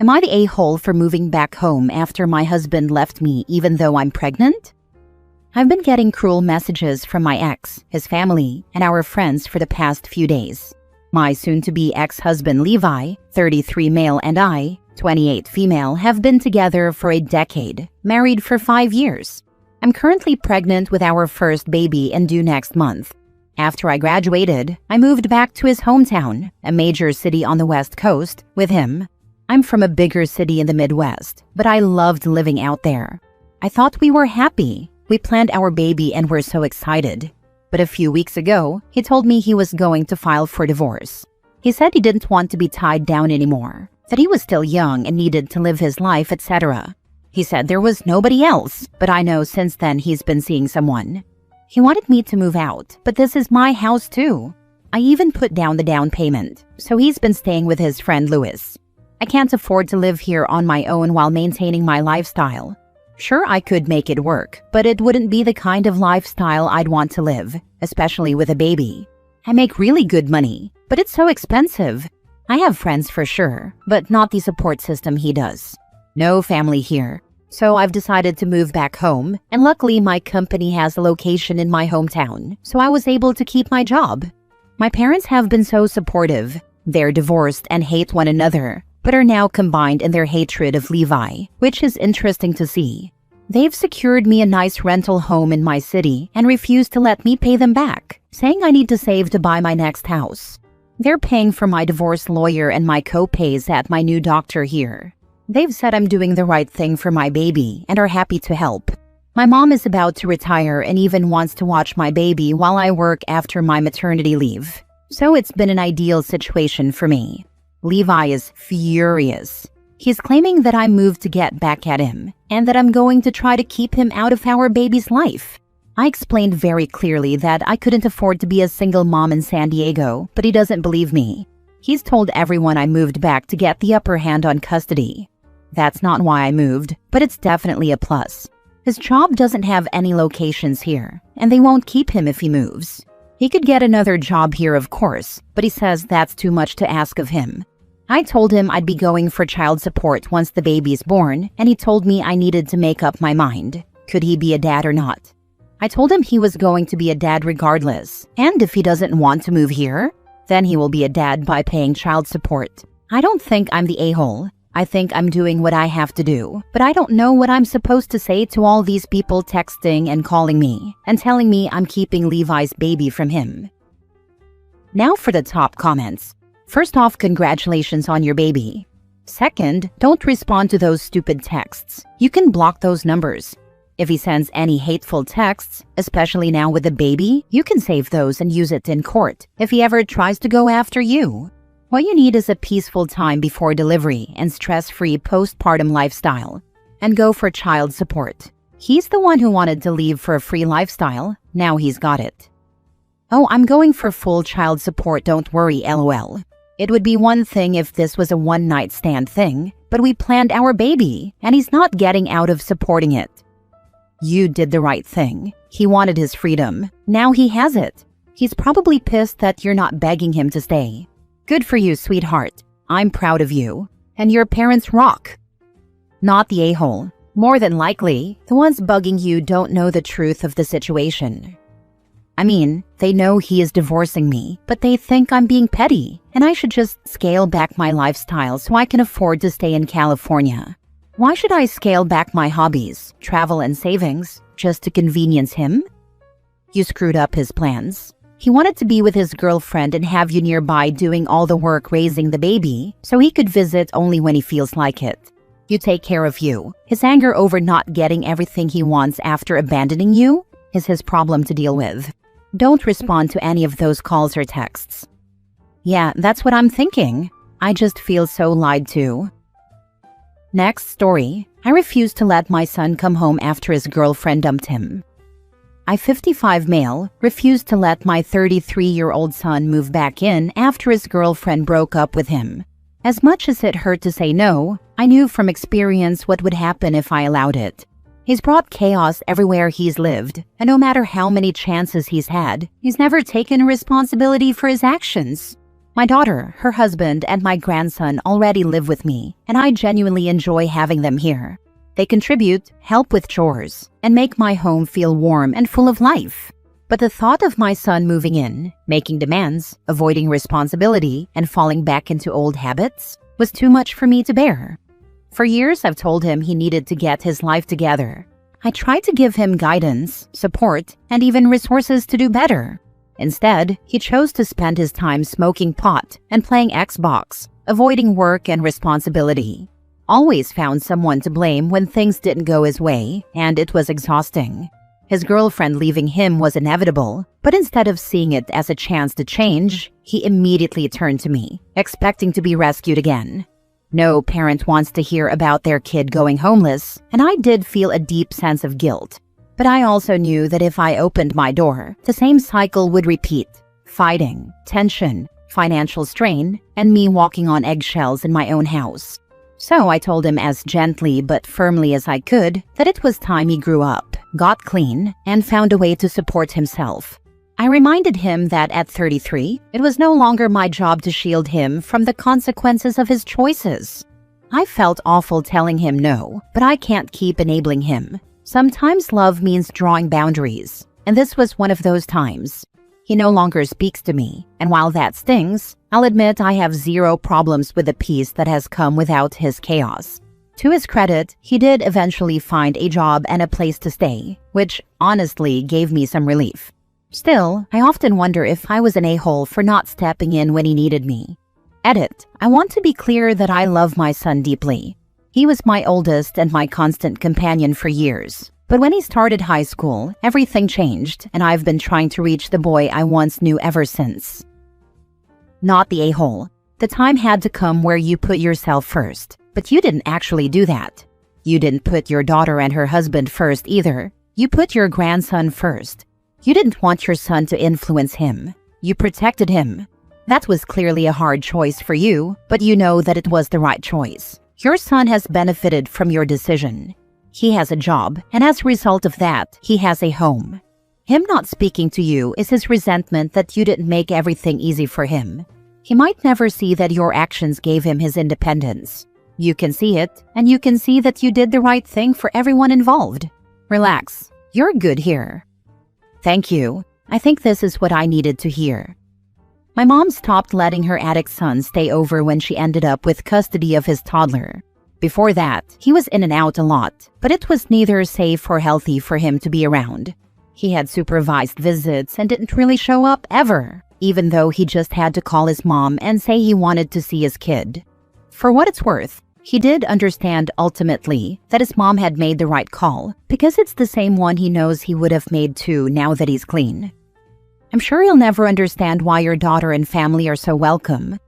Am I the a-hole for moving back home after my husband left me even though I'm pregnant? I've been getting cruel messages from my ex, his family, and our friends for the past few days. My soon-to-be ex-husband Levi, 33 male, and I, 28 female, have been together for a decade, married for 5 years. I'm currently pregnant with our first baby and due next month. After I graduated, I moved back to his hometown, a major city on the West Coast, with him. I'm from a bigger city in the Midwest, but I loved living out there. I thought we were happy. We planned our baby and were so excited. But a few weeks ago, he told me he was going to file for divorce. He said he didn't want to be tied down anymore, that he was still young and needed to live his life, etc. He said there was nobody else, but I know since then he's been seeing someone. He wanted me to move out, but this is my house too. I even put down the down payment, so he's been staying with his friend Louis. I can't afford to live here on my own while maintaining my lifestyle. Sure, I could make it work, but it wouldn't be the kind of lifestyle I'd want to live, especially with a baby. I make really good money, but it's so expensive. I have friends for sure, but not the support system he does. No family here. So I've decided to move back home, and luckily my company has a location in my hometown, so I was able to keep my job. My parents have been so supportive. They're divorced and hate one another, but are now combined in their hatred of Levi, which is interesting to see. They've secured me a nice rental home in my city and refused to let me pay them back, saying I need to save to buy my next house. They're paying for my divorce lawyer and my co-pays at my new doctor here. They've said I'm doing the right thing for my baby and are happy to help. My mom is about to retire and even wants to watch my baby while I work after my maternity leave. So it's been an ideal situation for me. Levi is furious. He's claiming that I moved to get back at him and that I'm going to try to keep him out of our baby's life. I explained very clearly that I couldn't afford to be a single mom in San Diego, but he doesn't believe me. He's told everyone I moved back to get the upper hand on custody. That's not why I moved, but it's definitely a plus. His job doesn't have any locations here, and they won't keep him if he moves. He could get another job here, of course, but he says that's too much to ask of him. I told him I'd be going for child support once the baby's born, and he told me I needed to make up my mind. Could he be a dad or not? I told him he was going to be a dad regardless, and if he doesn't want to move here, then he will be a dad by paying child support. I don't think I'm the a-hole. I think I'm doing what I have to do, but I don't know what I'm supposed to say to all these people texting and calling me and telling me I'm keeping Levi's baby from him. Now for the top comments. First off, congratulations on your baby. Second, don't respond to those stupid texts. You can block those numbers. If he sends any hateful texts, especially now with the baby, you can save those and use it in court if he ever tries to go after you. What you need is a peaceful time before delivery and stress-free postpartum lifestyle. And go for child support. He's the one who wanted to leave for a free lifestyle. Now he's got it. Oh, I'm going for full child support, don't worry, LOL. It would be one thing if this was a one-night stand thing, but we planned our baby, and he's not getting out of supporting it. You did the right thing. He wanted his freedom. Now he has it. He's probably pissed that you're not begging him to stay. Good for you, sweetheart. I'm proud of you. And your parents rock. Not the a-hole. More than likely, the ones bugging you don't know the truth of the situation. I mean, they know he is divorcing me, but they think I'm being petty, and I should just scale back my lifestyle so I can afford to stay in California. Why should I scale back my hobbies, travel, and savings just to convenience him? You screwed up his plans. He wanted to be with his girlfriend and have you nearby doing all the work raising the baby, so he could visit only when he feels like it. You take care of you. His anger over not getting everything he wants after abandoning you is his problem to deal with. Don't respond to any of those calls or texts. Yeah, that's what I'm thinking. I just feel so lied to. Next story. I refuse to let my son come home after his girlfriend dumped him. I, 55 male, refused to let my 33-year-old son move back in after his girlfriend broke up with him. As much as it hurt to say no, I knew from experience what would happen if I allowed it. He's brought chaos everywhere he's lived, and no matter how many chances he's had, he's never taken responsibility for his actions. My daughter, her husband, and my grandson already live with me, and I genuinely enjoy having them here. They contribute, help with chores, and make my home feel warm and full of life. But the thought of my son moving in, making demands, avoiding responsibility, and falling back into old habits was too much for me to bear. For years, I've told him he needed to get his life together. I tried to give him guidance, support, and even resources to do better. Instead, he chose to spend his time smoking pot and playing Xbox, avoiding work and responsibility. Always found someone to blame when things didn't go his way, and it was exhausting. His girlfriend leaving him was inevitable, but instead of seeing it as a chance to change, he immediately turned to me, expecting to be rescued again. No parent wants to hear about their kid going homeless, and I did feel a deep sense of guilt. But I also knew that if I opened my door, the same cycle would repeat. Fighting, tension, financial strain, and me walking on eggshells in my own house. So I told him as gently but firmly as I could that it was time he grew up, got clean, and found a way to support himself. I reminded him that at 33, it was no longer my job to shield him from the consequences of his choices. I felt awful telling him no, but I can't keep enabling him. Sometimes love means drawing boundaries, and this was one of those times. He no longer speaks to me, and while that stings, I'll admit I have zero problems with the peace that has come without his chaos. To his credit, he did eventually find a job and a place to stay, which honestly gave me some relief. Still, I often wonder if I was an a-hole for not stepping in when he needed me. Edit. I want to be clear that I love my son deeply. He was my oldest and my constant companion for years. But when he started high school, everything changed, and I've been trying to reach the boy I once knew ever since. Not the a-hole. The time had to come where you put yourself first, but you didn't actually do that. You didn't put your daughter and her husband first either. You put your grandson first. You didn't want your son to influence him. You protected him. That was clearly a hard choice for you, but you know that it was the right choice. Your son has benefited from your decision. He has a job, and as a result of that, he has a home. Him not speaking to you is his resentment that you didn't make everything easy for him. He might never see that your actions gave him his independence. You can see it, and you can see that you did the right thing for everyone involved. Relax. You're good here. Thank you. I think this is what I needed to hear. My mom stopped letting her addict son stay over when she ended up with custody of his toddler. Before that, he was in and out a lot, but it was neither safe or healthy for him to be around. He had supervised visits and didn't really show up ever, even though he just had to call his mom and say he wanted to see his kid. For what it's worth, he did understand ultimately that his mom had made the right call, because it's the same one he knows he would have made too now that he's clean. I'm sure you'll never understand why your daughter and family are so welcome.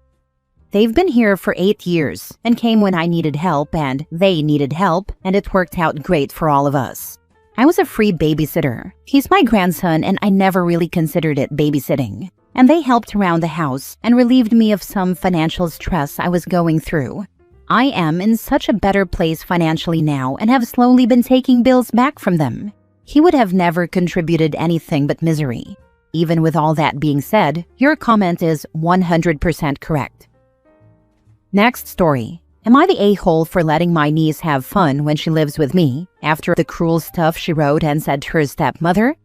They've been here for 8 years and came when I needed help and they needed help, and it worked out great for all of us. I was a free babysitter. He's my grandson and I never really considered it babysitting. And they helped around the house and relieved me of some financial stress I was going through. I am in such a better place financially now and have slowly been taking bills back from them. He would have never contributed anything but misery. Even with all that being said, your comment is 100% correct. Next story. Am I the a-hole for letting my niece have fun when she lives with me after the cruel stuff she wrote and said to her stepmother?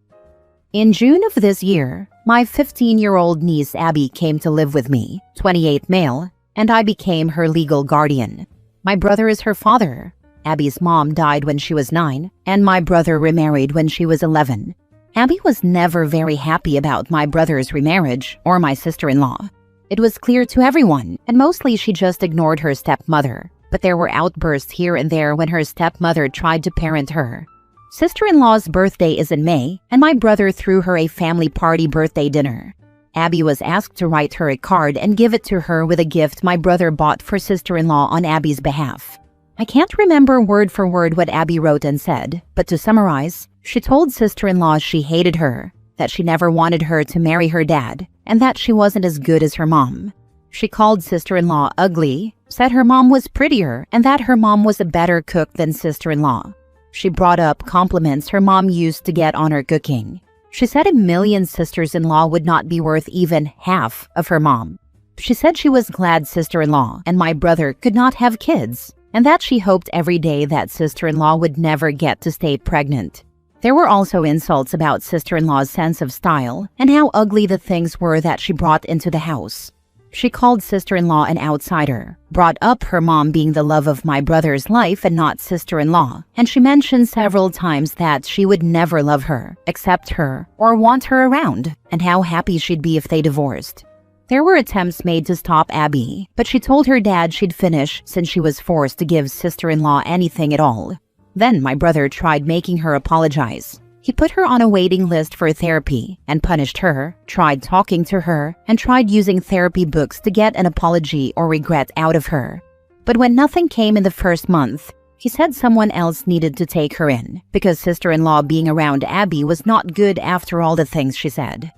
In June of this year, my 15-year-old niece Abby came to live with me, 28 male, and I became her legal guardian. My brother is her father. Abby's mom died when she was 9, and my brother remarried when she was 11. Abby was never very happy about my brother's remarriage or my sister-in-law. It was clear to everyone, and mostly she just ignored her stepmother. But there were outbursts here and there when her stepmother tried to parent her. Sister-in-law's birthday is in May, and my brother threw her a family party birthday dinner. Abby was asked to write her a card and give it to her with a gift my brother bought for sister-in-law on Abby's behalf. I can't remember word for word what Abby wrote and said, but to summarize, she told sister-in-law she hated her, that she never wanted her to marry her dad, and that she wasn't as good as her mom. She called sister-in-law ugly, said her mom was prettier, and that her mom was a better cook than sister-in-law. She brought up compliments her mom used to get on her cooking. She said a million sisters-in-law would not be worth even half of her mom. She said she was glad sister-in-law and my brother could not have kids, and that she hoped every day that sister-in-law would never get to stay pregnant. There were also insults about sister-in-law's sense of style and how ugly the things were that she brought into the house. She called sister-in-law an outsider, brought up her mom being the love of my brother's life and not sister-in-law, and she mentioned several times that she would never love her, accept her, or want her around, and how happy she'd be if they divorced. There were attempts made to stop Abby, but she told her dad she'd finish since she was forced to give sister-in-law anything at all. Then my brother tried making her apologize. He put her on a waiting list for therapy and punished her, tried talking to her, and tried using therapy books to get an apology or regret out of her. But when nothing came in the first month, he said someone else needed to take her in because sister-in-law being around Abby was not good after all the things she said.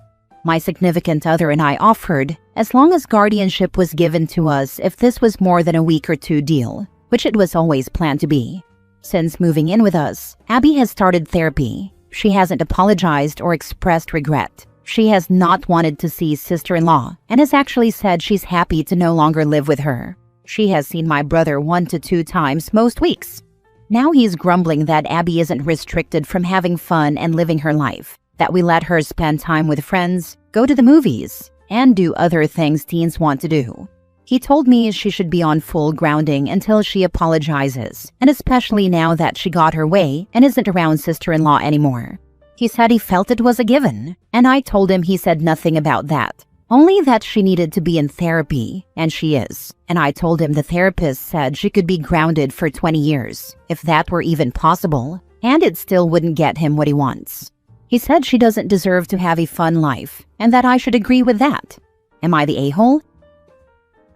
My significant other and I offered, as long as guardianship was given to us if this was more than a week or two deal, which it was always planned to be. Since moving in with us, Abby has started therapy. She hasn't apologized or expressed regret. She has not wanted to see sister-in-law and has actually said she's happy to no longer live with her. She has seen my brother 1 to 2 times most weeks. Now he's grumbling that Abby isn't restricted from having fun and living her life, that we let her spend time with friends, go to the movies, and do other things teens want to do. He told me she should be on full grounding until she apologizes, and especially now that she got her way and isn't around sister-in-law anymore. He said he felt it was a given, and I told him he said nothing about that, only that she needed to be in therapy, and she is. And I told him the therapist said she could be grounded for 20 years, if that were even possible, and it still wouldn't get him what he wants. He said she doesn't deserve to have a fun life, and that I should agree with that. Am I the a-hole?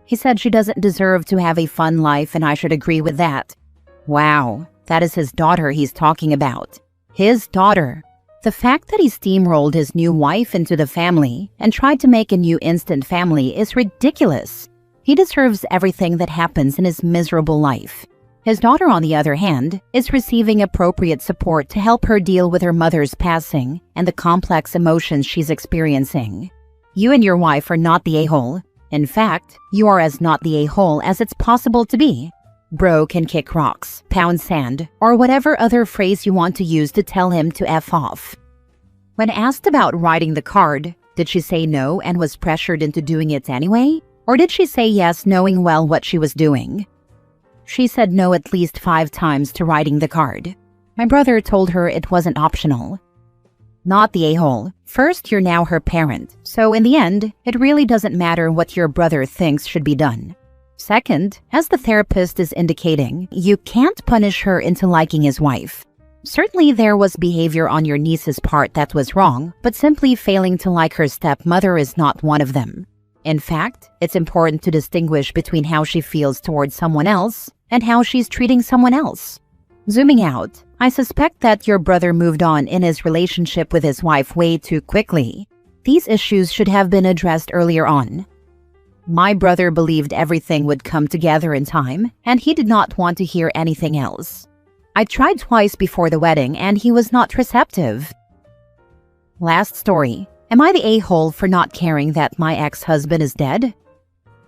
He said she doesn't deserve to have a fun life and I should agree with that. Wow, that is his daughter he's talking about. His daughter. The fact that he steamrolled his new wife into the family and tried to make a new instant family is ridiculous. He deserves everything that happens in his miserable life. His daughter, on the other hand, is receiving appropriate support to help her deal with her mother's passing and the complex emotions she's experiencing. You and your wife are not the a-hole. In fact, you are as not the a-hole as it's possible to be. Bro can kick rocks, pound sand, or whatever other phrase you want to use to tell him to F off. When asked about writing the card, did she say no and was pressured into doing it anyway? Or did she say yes knowing well what she was doing? She said no at least 5 times to writing the card. My brother told her it wasn't optional. Not the a-hole. First, you're now her parent, so in the end, it really doesn't matter what your brother thinks should be done. Second, as the therapist is indicating, you can't punish her into liking his wife. Certainly there was behavior on your niece's part that was wrong, but simply failing to like her stepmother is not one of them. In fact, it's important to distinguish between how she feels towards someone else and how she's treating someone else. Zooming out, I suspect that your brother moved on in his relationship with his wife way too quickly. These issues should have been addressed earlier on. My brother believed everything would come together in time, and he did not want to hear anything else. I tried twice before the wedding, and he was not receptive. Last story. Am I the a-hole for not caring that my ex-husband is dead?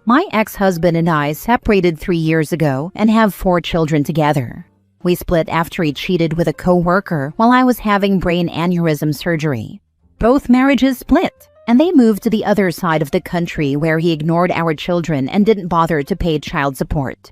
My ex-husband and I separated 3 years ago and have 4 children together. We split after he cheated with a co-worker while I was having brain aneurysm surgery. Both marriages split, and they moved to the other side of the country where he ignored our children and didn't bother to pay child support.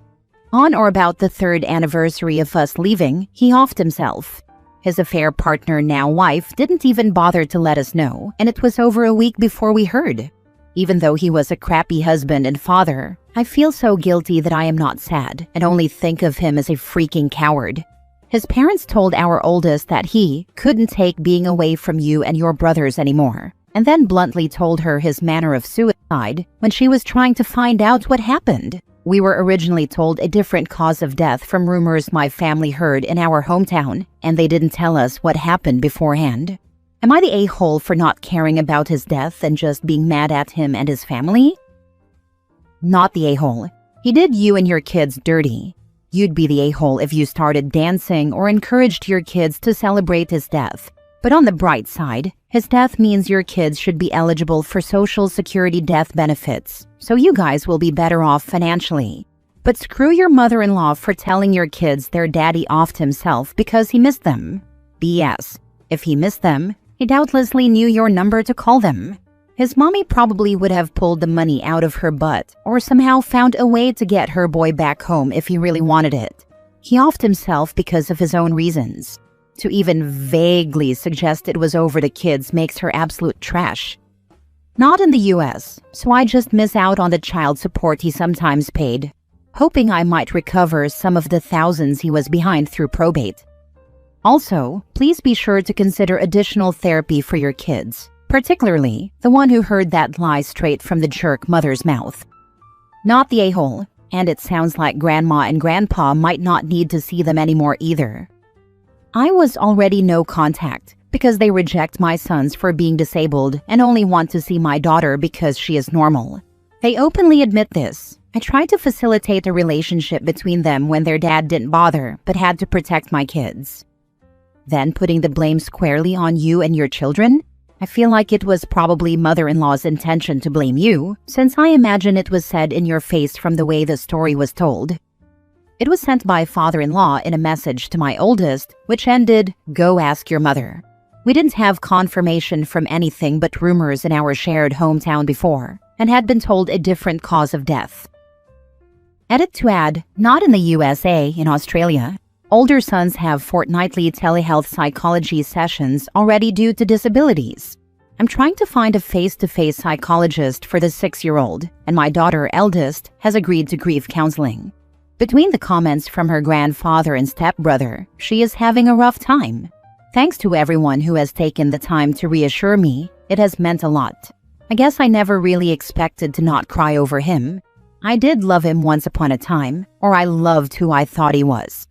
On or about the 3rd anniversary of us leaving, he offed himself. His affair partner, now wife, didn't even bother to let us know, and it was over a week before we heard. Even though he was a crappy husband and father, I feel so guilty that I am not sad and only think of him as a freaking coward. His parents told our oldest that he couldn't take being away from you and your brothers anymore, and then bluntly told her his manner of suicide when she was trying to find out what happened. We were originally told a different cause of death from rumors my family heard in our hometown, and they didn't tell us what happened beforehand. Am I the a-hole for not caring about his death and just being mad at him and his family? Not the a-hole. He did you and your kids dirty. You'd be the a-hole if you started dancing or encouraged your kids to celebrate his death. But on the bright side, his death means your kids should be eligible for Social Security death benefits, so you guys will be better off financially. But screw your mother-in-law for telling your kids their daddy offed himself because he missed them. BS. If he missed them, he doubtlessly knew your number to call them. His mommy probably would have pulled the money out of her butt or somehow found a way to get her boy back home if he really wanted it. He offed himself because of his own reasons. To even vaguely suggest it was over the kids makes her absolute trash. Not in the US, so I just miss out on the child support he sometimes paid, hoping I might recover some of the thousands he was behind through probate. Also, please be sure to consider additional therapy for your kids, particularly the one who heard that lie straight from the jerk mother's mouth. Not the a-hole, and it sounds like grandma and grandpa might not need to see them anymore either. I was already no contact because they reject my sons for being disabled and only want to see my daughter because she is normal. They openly admit this. I tried to facilitate a relationship between them when their dad didn't bother but had to protect my kids. Then putting the blame squarely on you and your children? I feel like it was probably mother-in-law's intention to blame you, since I imagine it was said in your face from the way the story was told. It was sent by father-in-law in a message to my oldest, which ended, "Go ask your mother." We didn't have confirmation from anything but rumors in our shared hometown before, and had been told a different cause of death. Edit to add, not in the USA, in Australia. Older sons have fortnightly telehealth psychology sessions already due to disabilities. I'm trying to find a face-to-face psychologist for the 6-year-old, and my daughter, eldest, has agreed to grief counseling. Between the comments from her grandfather and stepbrother, she is having a rough time. Thanks to everyone who has taken the time to reassure me, it has meant a lot. I guess I never really expected to not cry over him. I did love him once upon a time, or I loved who I thought he was.